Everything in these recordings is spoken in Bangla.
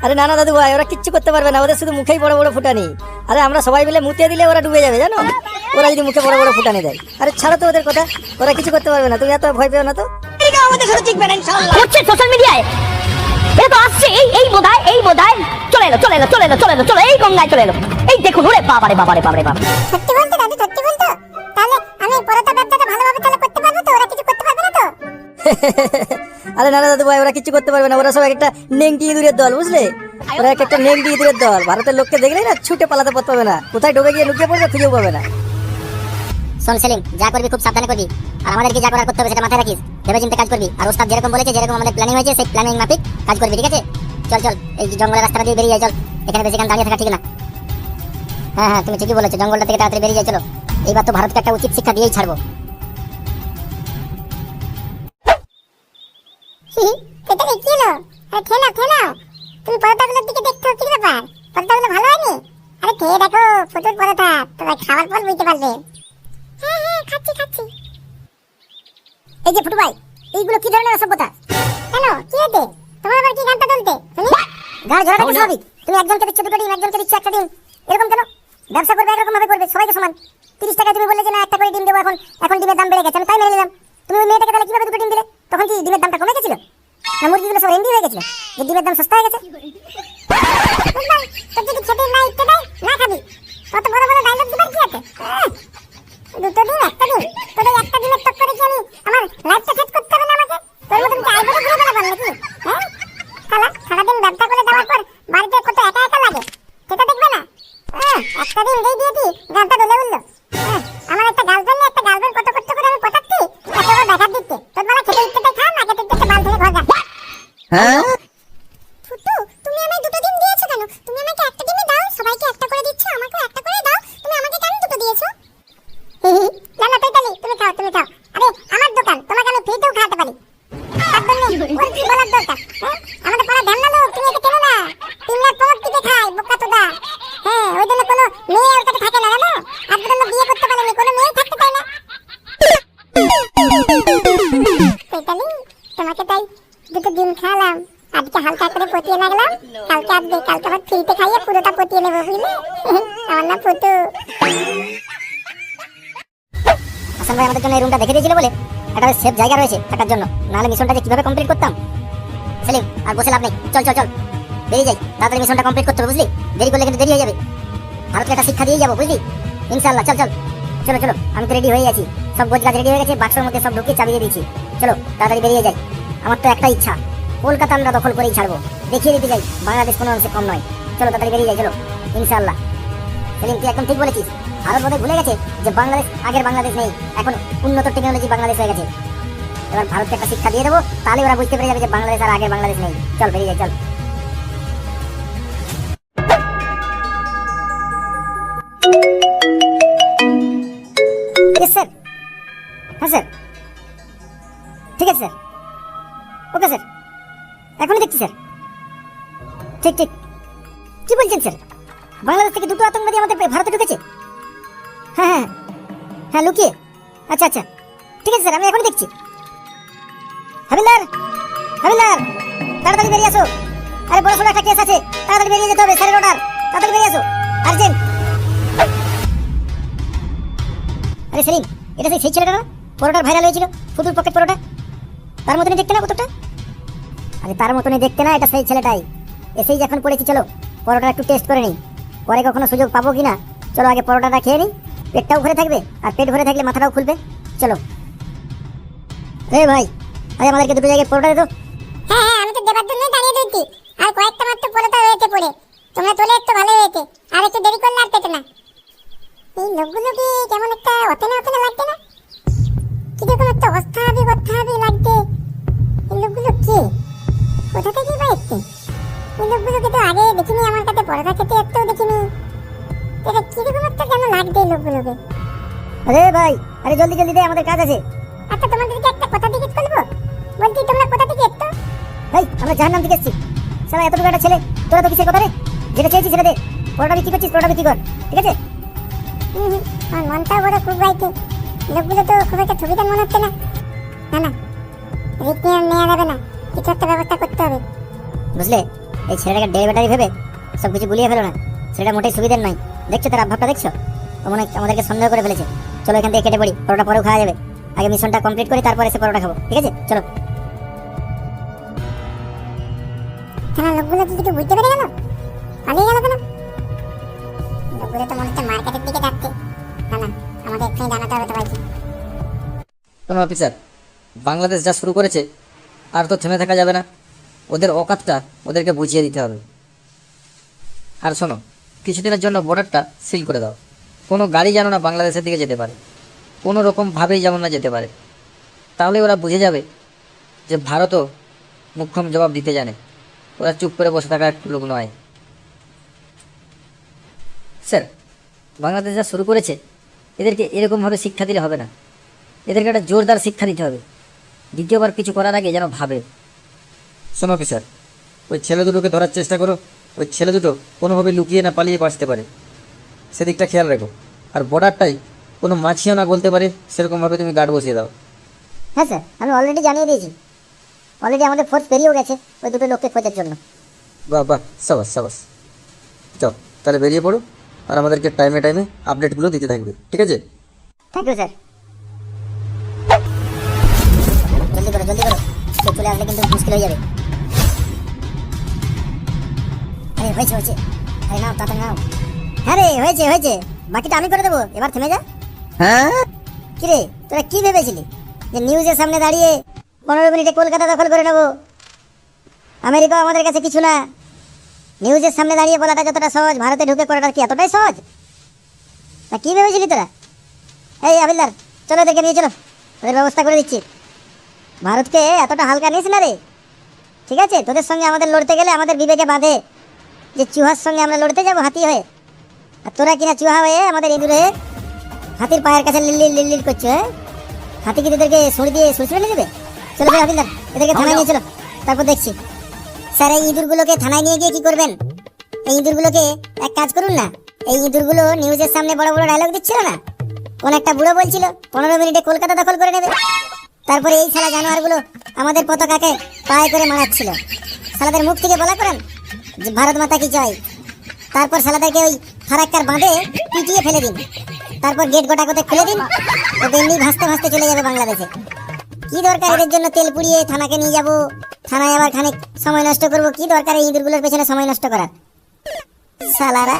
আরে না না দাদু ভাই, ওরা কিচ্ছু করতে পারবে না, ওদের শুধু মুখেই বড় বড় ফুটানি। আরে আমরা সবাই মিলে মুতে দিলে ওরা ডুবে যাবে জানো, ওরা যদি মুখে বড় বড় ফুটানি দেয়। আরে ছাড়ো তো ওদের কথা, ওরা কিছু করতে পারবে না, তুমি এত ভয় পেও না তো। আমাদের সাথে টিকবে না ইনশাআল্লাহ। হচ্ছে সোশ্যাল মিডিয়ায় এ তো আসছে, এই বোধহয় চলে এলো এই গঙ্গায় চলে এলো। এই দেখুন, ওরে বাবারে বাবারে বাবারে বাবা। সত্যি বলতে দাদু, সত্যি বলতো? তাহলে আমি পরোটা ব্যবসাটা ভালোভাবে তাহলে করতে পারবো তো? ওরা কিছু করতে পারবে না তো? আরে না না দাদু ভাই, ওরা কিছু করতে পারবে না, ওরা সব একটা নেংটি ইঁদুরের দল, বুঝলে? ওরা একটা নেংটি ইঁদুরের দল, ভারতের লোককে দেখলেই না ছুটে পালাতে পথ পাবে না, কোথায় ডুবে গিয়ে লুকিয়ে পড়বে খুঁজেও পাবে না। শোন সেলিম, যা করবি খুব সাবধানে করবি, আর আমাদেরকে যা করার করতে হবে সেটা মাথায় রাখিস, ভেবে চিন্তে কাজ করবি। আর ওস্তাদ যেরকম বলেছে, যেরকম আমাদের প্ল্যানিং হয়েছে, সেই প্ল্যানিং মাফিক কাজ করবি, ঠিক আছে? চল চল, এই জঙ্গলের রাস্তাটা দিয়ে বেরিয়ে যাই, চল। এখানে বেশিক্ষণ দাঁড়িয়ে থাকা ঠিক না। হ্যাঁ, তুমি ঠিকই বলেছো, জঙ্গলটা থেকে তাড়াতাড়ি বেরিয়ে যাই, চলো। এইবার তো ভারতকে একটা উচিত শিক্ষা দিয়েই ছাড়বো। এটা কি হলো? আরে খেলো, তুমি পরোটাগুলোর দিকে দেখছো, কি ব্যাপার? পরোটাগুলো ভালো হয়নি? আরে খেয়ে দেখো, ফুটুর পরোটা, তোমরা খাওয়ার পর বুঝতে পারবে। হ্যাঁ, খাচ্ছি। এই যে ফুটু ভাই, এইগুলো কি ধরনের অসভ্যতা? কেন, কি হয়েছে? তোমার আবার কি গানটা তুলতে শুনি? গাড় ঝরাটা কি স্বাভাবিক? তুমি একজনকে দিচ্ছ দুটো ডিম, একজনকে দিচ্ছ একটা ডিম, এরকম কেন? ব্যবসা করবে একরকম ভাবে করবে, সবাইকে সমান। 30 টাকায় তুমি বললে যে না একটা করে ডিম দেবো, এখন ডিমের দাম বেড়ে গেছে, আমি তাই মেনে নিলাম। তুমি ওই মেয়েটাকে তাহলে কিভাবে দুটো ডিম দিলে? তখন কি ডিমের দামটা কমে গেছিল? না মুরগিগুলো সব রেন্ডি হয়ে গেছিল যে ডিমের দাম সস্তা হয়ে গেছে? তোর যদি খেতে না ইচ্ছে দেয়, না খাবি। কত বড় বড় ডায়লগ দিবার কি আছে? দুটো ডিম, একটা ডিম, তোর এই একটা ডিমের টক্করে কি আমি আমার লাইফটা সেট করতে হবে না আমাকে? তোর মতন কি আইবড়ে ঘুরে বেড়াবার নাকি? হ্যাঁ, সারাদিন ব্যবসা করে দেওয়ার পর বাড়িতে কত একা লাগে, সেটা দেখবে না? একটা ডিম দিয়েছি, গানটা দলে উঠলো। আমার একটা গার্লফ্রেন্ড কত কষ্ট করে আমি পটাচ্ছি, এত বড় দেখা দিচ্ছে। তোর বেলা খেতে ইচ্ছেটাই খা, না খেতে ইচ্ছেটা বাল ধরে ঘর যা। হ্যাঁ ফুটু, তুমি আমায় দুটো ডিম দিয়েছো কেন? তুমি আমাকে একটা ডিমই দাও, সবাইকে একটা করে দিচ্ছ, আমাকেও একটা করে দাও। তুমি আমাকে কেন দুটো দিয়েছো? না পেতালি, তুমি খাও। আরে আমার দোকান, তোমাকে আমি ফ্রিতেও খাওয়াতে পারি। তার জন্য ওর কি বলার দরকার? আমাদের পাড়া ঢ্যামনা লোক, তুমি একে চেনো না? 3 লাখ পর টিকে খায়, বোকা তোদা। ওই জন্য কোনো মেয়ে ওর কাছে থাকে না, জানো? আজ পর্যন্ত বিয়ে করতে পারেনি, কোনো মেয়ে থাকতে চায় না। পেতালি, তোমাকে তাই দুটো ডিম খাওয়ালাম, আজকে হালকা করে পটিয়ে লাগলাম, কালকে আবার ফ্রিতে খাইয়ে পুরোটা পটিয়ে নেবো, বুঝলে? আমার নাম ফুটু। হাসান ভাই আমাদের জন্য এই রুমটা দেখে দিয়েছিল বলে একটা সেফ জায়গা রয়েছে থাকার জন্য, নাহলে মিশনটা যে কিভাবে কমপ্লিট করতাম। সেলিম, আর বসে লাভ নেই, চল বেরিয়ে যাই, তাড়াতাড়ি মিশনটা কমপ্লিট করতে হবে, বুঝলি? দেরি করলে কিন্তু দেরি হয়ে যাবে, ভারতকে একটা শিক্ষা দিয়ে যাবো, বুঝলি? ইনশাআল্লাহ, চলো, আমি তো রেডি হয়ে গেছি, সব গোছগাছ রেডি হয়ে গেছে, বাক্সের মধ্যে সব ঢুকিয়ে চাবি দিয়ে দিয়েছি। চলো তাড়াতাড়ি বেরিয়ে যাই, আমার তো একটা ইচ্ছা, কলকাতা আমরা দখল করেই ছাড়বো, দেখিয়ে দিতে যাই বাংলাদেশ কোনো অংশে কম নয়। চলো তাড়াতাড়ি বেরিয়ে যাই, চলো ইনশাআল্লাহ। সেলিম, তুই একদম ঠিক বলেছিস, ভারত বোধহয় ভুলে গেছে যে বাংলাদেশ আগের বাংলাদেশ নেই, এখন উন্নত টেকনোলজি বাংলাদেশ হয়ে গেছে। এবার ভারতকে একটা শিক্ষা দিয়ে দেবো, তাহলে ওরা বুঝতে পেরে যাবে যে বাংলাদেশ আর আগের বাংলাদেশ নেই। চল বেরিয়ে যাই, চল। স্যার, হ্যাঁ স্যার, ঠিক আছে স্যার, ওকে স্যার, এখনই দেখছি স্যার। ঠিক কি বলছেন স্যার? বাংলাদেশ থেকে দুটো আতঙ্কবাদী আমাদের ভারতে ঢুকেছে? হ্যাঁ লুকিয়ে, আচ্ছা ঠিক আছে স্যার, আমি এখনই দেখছি। হাবিলদার, তাড়াতাড়ি বেরিয়ে আসো, আরে বড় সড়ো একটা কেস আছে, তাড়াতাড়ি বেরিয়ে যেতে হবে, স্যারের অর্ডার, তাড়াতাড়ি বেরিয়ে আসো, আর্জেন্ট। আরে সেলিম, এটা সেই ছেলেটা না, পরোটার ভাইরাল হয়েছিল, ফুটুর পকেট পরোটা, তার মতনই দেখতে না কতটা? আরে তার মতনই দেখতে না, এটা সেই ছেলেটাই। এসেই যখন পড়েছি, চলো পরোটা একটু টেস্ট করে নিই, পরে কখনো সুযোগ পাবো কিনা। চলো আগে পরোটাটা খেয়ে নিই, পেটটাও ভরে থাকবে, আর পেট ভরে থাকলে মাথাটাও খুলবে। চলো ভাই, আমাদেরকে দুটো জায়গায় পরোটা দে তো। হ্যাঁ, আমি তো দেবার জন্যই দাঁড়িয়ে রয়েছি, আর কয়েকটা মাত্র পরোটা হয়েছে পড়ে, তোমরা তোলে একটু ভালো হয়েছে, আর একটু দেরি করলে আর পেতে না। এই লোকগুলো কি কেমন একটা অচেনা লাগছে না? কিরকম একটা অস্বাভাবিক লাগছে। এই লোকগুলো কি, কোথা থেকেই বা এসছে? এই লোকগুলোকে তো আগে দেখিনি, আমার কাছে পরোটা খেতে একটাও দেখিনি। এটা কিরকম একটা কেন লাগছে এই লোকগুলোকে? আরে ভাই, আরে জলদি দে, আমাদের কাজ আছে। আচ্ছা, তোমাদেরকে একটা কথা জিজ্ঞেস করবো, বলছি তোমরা কোথা থেকে এসছো? আমরা জাহান্নাম থেকে এসেছি। সারা এতটুকু একটা ছেলে, তোরা তো কিসের কথা রে? যেটা চেয়েছিস সেটা দে, পরোটা বিক্রি করছিস, পরোটা বিক্রি কর, ঠিক আছে? আমার মনটাও বড় খুব বাইকে, লোকগুলো তো খুব একটা সুবিধার মনে হচ্ছে না। না রিস্ক নেওয়া যাবে না, কিছু একটা ব্যবস্থা করতে হবে, বুঝলে? এই ছেলেটাকে ডেড় ব্যাটারি ভেবে সব কিছু গুলিয়ে ফেলো না। ছেলেটা মোটেই সুবিধার নয়। দেখছো তার আভাবটা দেখছো? ও মনে হয় আমাদেরকে সন্দেহ করে ফেলেছে। চলো এখান থেকে কেটে পড়ি, পরোটা পরেও খাওয়া যাবে। আগে মিশনটা কমপ্লিট করি, তারপর এসে পরোটা খাবো, ঠিক আছে? চলো। থানার লোকগুলো কি কিছু বুঝতে পেরে গেল? পালিয়ে গেল কেন? লোকগুলো তো মনে হচ্ছে মার্কেটের দিকে যাচ্ছে। না না, আমাকে এক্ষুনি জানাতে হবে তো ভাইকে। শোনো অফিসার, বাংলাদেশ যা শুরু করেছে আর তো থেমে থাকা যাবে না। ওদের অকাতটা ওদেরকে বুঝিয়ে দিতে হবে। আর শোনো, কিছুদিনের জন্য বর্ডারটা সিল করে দাও। কোনো গাড়ি যেন না বাংলাদেশের দিকে যেতে পারে, কোনো রকমভাবেই যেমন না যেতে পারে। তাহলে ওরা বুঝে যাবে যে ভারতও মুখ্যম জবাব দিতে জানে। ওরা চুপ করে বসে থাকা একটু লোক নয়। স্যার, বাংলাদেশ যা শুরু করেছে এদেরকে এরকমভাবে শিক্ষা দিলে হবে না। এদেরকে একটা জোরদার শিক্ষা দিতে হবে। দ্বিতীয়বার কিছু করার আগে যেন ভাবে। শোনো অফিসার, ওই ছেলে দুটোকে ধরার চেষ্টা করো। ওই ছেলে দুটো কোনোভাবে লুকিয়ে না পালিয়ে বাঁচতে পারে, সেদিকটা খেয়াল রেখো। আর বর্ডারটাই কোনো মাছিও না বলতে পারে, সেরকমভাবে তুমি গার্ড বসিয়ে দাও। হ্যাঁ স্যার, আমি অলরেডি জানিয়ে দিয়েছি। অলরেডি আমাদের ফোর্স বেরিয়েও গেছে ওই দুটো লোককে খোঁজার জন্য। বাহ বাহ, সাবাস সাবাস। চল তাহলে বেরিয়ে পড়ো, আর আমাদেরকে টাইমে টাইমে আপডেটগুলো দিতে থাকবে, ঠিক আছে? Thank you sir. জলদি করো জলদি করো, কেউ চলে আসলে কিন্তু মুশকিল হয়ে যাবে। আরে হয়েছে হয়েছে, আরে নাও তাড়াতাড়ি নাও। হ্যাঁ রে, হয়েছে হয়েছে, বাকিটা আমি করে দেবো, এবার থেমে যা। হ্যাঁ, কিরে তোরা কি ভেবেছিলি যে নিউজের সামনে দাঁড়িয়ে 15 মিনিটে কলকাতা দখল করে নেবো? আমেরিকা আমাদের কাছে কিছু না। নিউজের সামনে দাঁড়িয়ে বলাটা যতটা সহজ, ভারতে ঢুকে করাটা কি এতটাই সহজ? তা কি ভেবেছিলি তোরা? এই আবিলদার, চলো দেখে নিয়ে চলো, ওদের ব্যবস্থা করে দিচ্ছি। ভারতকে এতটা হালকা নিস না রে, ঠিক আছে? তোদের সঙ্গে আমাদের লড়তে গেলে আমাদের বিবেকে বাঁধে যে চুহার সঙ্গে আমরা লড়তে যাবো হাতি হয়ে, আর তোরা কিনা চুহা হয়ে আমাদের ইঁদুর হয়ে হাতির পায়ের কাছে লিল্লিল লিল্লিল করছো। হ্যাঁ, হাতি কি তোদেরকে ছুঁড়ে দিয়ে ছুঁড়ে নিয়ে দেবে? চলো চলো আবিলদার, এদেরকে থানায় নিয়ে চলো, তারপর দেখছি। স্যার, এই ইঁদুরগুলোকে থানায় নিয়ে গিয়ে কি করবেন? এই ইঁদুরগুলোকে এক কাজ করুন না, এই ইঁদুরগুলো নিউজের সামনে বড় বড় ডায়লগ দিচ্ছিল না? কোন একটা বুড়ো বলছিল 15 মিনিটে কলকাতা দখল করে নেবে। তারপরে এই শালা জানোয়ারগুলো আমাদের পতাকাকে পায়ে করে মারাচ্ছিল। শালাদের মুখ থেকে বলা করেন যে ভারত মাতা কি জয়। তারপর শালাদেরকে ওই ফারাক্কার বাঁধে পিটিয়ে ফেলে দিন, তারপর গেট গোটা করতে খুলে দিন, ও এমনি ভাসতে ভাসতে চলে যাবে বাংলাদেশে। কি দরকার এদের জন্য তেল পুড়িয়ে থানাকে নিয়ে যাব, থানায় আবার খানিক সময় নষ্ট করব? কি দরকার এই ইঁদুরগুলোর পেছনে সময় নষ্ট করার? শালারা।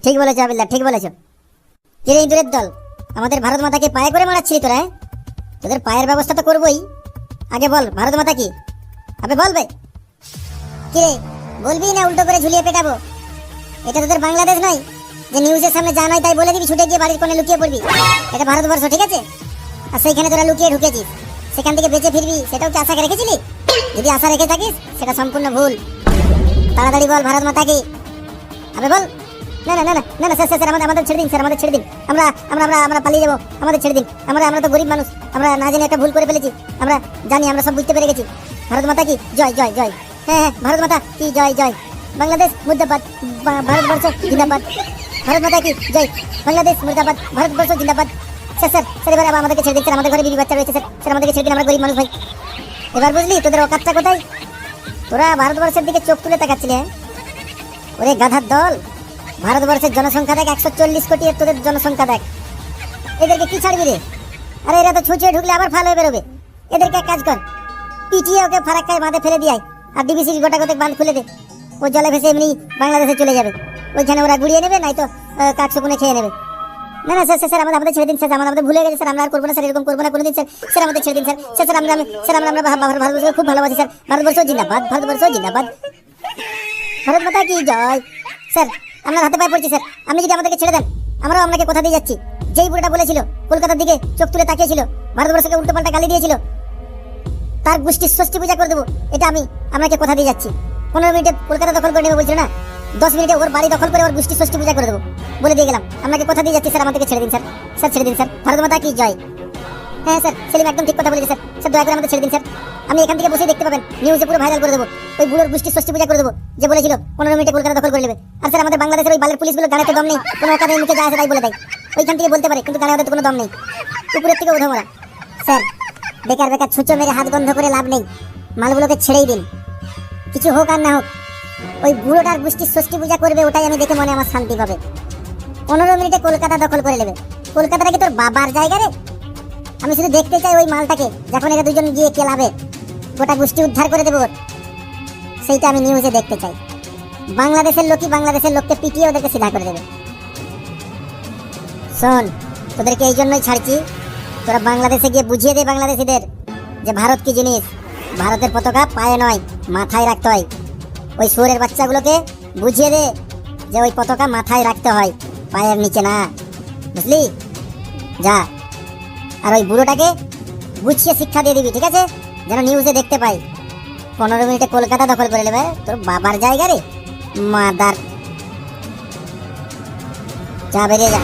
ঠিক বলেছো আবিল্লা, ঠিক বলেছো। কিরে ইঁদুরের দল, আমাদের ভারত মাতাকে পায়ে করে মারাচ্ছিলি তোরা? তোদের পায়ের ব্যবস্থা তো করবোই, আগে বল ভারত মাতা কি? আবে বল ভাই। কিরে, বলবি না উল্টো করে ঝুলিয়ে পেটাবো? এটা তোদের বাংলাদেশ নয় যে নিউজের সামনে যা নয় তাই বলে দিবি, ছুটে গিয়ে বাড়ির কোণে লুকিয়ে পড়বি। এটা ভারতবর্ষ, ঠিক আছে? আর সেইখানে তোরা লুকিয়ে ঢুকেছিস, সেখান থেকে বেঁচে ফিরবি সেটাও কি আশা রেখেছিলি? যদি আশা রেখে থাকিস সেটা সম্পূর্ণ ভুল। তাড়াতাড়ি বল ভারত মাতা কি? আবে বল। না না না না না না, স্যার স্যার আমাদের ছেড়ে দিন স্যার, আমাদের ছেড়ে দিন। আমরা আমরা আমরা আমরা পালিয়ে যাবো, আমাদের ছেড়ে দিন। আমরা তো গরিব মানুষ, আমরা না জেনে একটা ভুল করে ফেলেছি। আমরা জানি, আমরা সব বুঝতে পেরে গেছি। ভারত মাতা কি জয় জয় জয়। হ্যাঁ হ্যাঁ, ভারত মাতা কি জয় জয়। বাংলাদেশ মুর্দাবাদ, ভারতবর্ষ জিন্দাবাদ। ভারত মাতা কি জয়, বাংলাদেশ মুর্দাবাদ, ভারতবর্ষ জিন্দাবাদ। স্যার স্যার স্যার, এবার আমাদেরকে ছেড়ে দিন স্যার, আমাদের ঘরে বিবি বাচ্চা রয়েছে স্যার, স্যার আমাদেরকে ছেড়ে দিন, আমরা গরিব মানুষ ভাই। এবার বুঝলি তোদের অকাতটা কোথায়? তোরা ভারতবর্ষের দিকে চোখ তুলে তাকাচ্ছিলি? হ্যাঁ ওরে গাধার দল, ভারতবর্ষের জনসংখ্যা দেখ 140 কোটি, এর তোদের জনসংখ্যা দেখ। এদেরকে কি ছাড়বি রে? আরে এরা তো ছুঁচে ঢুকলে আবার ফাল হয়ে বেরোবে। এদেরকে এক কাজ কর, পিটিয়ে ওকে ফারাক্কায় বাঁধে ফেলে দিয়াই, আর ডিবিসি গোটা গোটা বাঁধ খুলে দে। ও জলে ভেসে এমনি বাংলাদেশে চলে যাবে, ওইখানে ওরা গুড়িয়ে নেবে, নাই তো কাকসুকুনে খেয়ে নেবে। না না স্যার স্যার, আমাদের ছেড়ে দিন স্যার, আমাদের ভুলে গেছে স্যার, আমরা আর করবো না স্যার, এরকম করবো না কোনোদিন স্যার, স্যার আমাদের ছেড়ে দিন স্যার। স্যার স্যার আমরা ভারতবর্ষকে খুব ভালোবাসি স্যার, ভারতবর্ষ জিন্দাবাদ, ভারতবর্ষ জিন্দাবাদ। ভারত মাতা কি জয়। স্যার আপনার হাতে পায়ে পড়ছি স্যার, আপনি যদি আমাদেরকে ছেড়ে দেন আমরাও আপনাকে কথা দিয়ে যাচ্ছি। যেই বুড়োটা বলেছিল কলকাতার দিকে চোখ তুলে তাকিয়েছিল, ভারতবর্ষকে উল্টো পাল্টা গালি দিয়েছিল, তার গোষ্ঠীর ষষ্ঠী পূজা করে দেবো, এটা আমি আপনাকে কথা দিয়ে যাচ্ছি। 15 মিনিটে কলকাতা দখল করে নেবে বলছিল না, 10 মিনিটে ওর বাড়ি দখল করে ওর গোষ্ঠী ষষ্ঠী পূজা করে দেবো বলে দিয়ে গেলাম। আপনাকে কথা দিয়ে যাচ্ছি স্যার, আমাদেরকে ছেড়ে দিন স্যার, স্যার ছেড়ে দিন স্যার, ভারত মাতা কি জয়। হ্যাঁ স্যার, সেলিম একদম ঠিক কথা বলেছে স্যার, স্যার দয়া করে আমাদের ছেড়ে দিন স্যার। আমি এখান থেকে বসে দেখতে পাবেন, নিউজে পুরো ভাইরাল করে দেবো, ওই বুড়োর গোষ্ঠী ষষ্ঠী পূজা করে দেবো যে বলেছিল 15 মিনিটে কলকাতা দখল করে নেবে। আর স্যার আমাদের বাংলাদেশের ওই বালের পুলিশগুলো গাড়িতে দম নেই, কোনো ওখানে মুখে যায় তাই বলে দেয়, ওইখান থেকে বলতে পারে কিন্তু গাড়ি ওদের কোনো দম নেই, উপরের থেকে ওঠা মরা। স্যার বেকার বেকার ছুঁচো মেরে হাত বন্ধ করে লাভ নেই, মালগুলোকে ছেড়েই দিন। কিছু হোক আর না হোক, ওই বুড়োটার গোষ্ঠীর ষষ্ঠী পূজা করবে, ওটাই আমি দেখে মনে আমার শান্তি পাবে। 15 মিনিটে কলকাতা দখল করে নেবে। কলকাতাটা কি তোর বাবার জায়গা রে? আমি শুধু দেখতে চাই ওই মালটাকে, যখন এরা দুজন গিয়ে কেলাবে, গোটা গোষ্ঠী উদ্ধার করে দেবো ওর। সেইটা আমি নিউজে দেখতে চাই। বাংলাদেশের লোকই বাংলাদেশের লোককে পিটিয়ে ওদেরকে সিধা করে দেবে। শোন, তোদেরকে এই জন্যই ছাড়ছি, তোরা বাংলাদেশে গিয়ে বুঝিয়ে দে বাংলাদেশিদের যে ভারত কি জিনিস। ভারতের পতাকা পায়ে নয়, মাথায় রাখতে হয়। ওই শুয়োরের বাচ্চাগুলোকে বুঝিয়ে দে যে ওই পতাকা মাথায় রাখতে হয়, পায়ের নিচে না, বুঝলি? যা, আর ওই বুড়োটাকে গুছিয়ে শিক্ষা দিয়ে দিবি, ঠিক আছে? যেন নিউজে দেখতে পাই। 15 মিনিটে কলকাতা দখল করে নেবে, তোর বাবার জায়গা রে মাদার। যা, বেরিয়ে যা।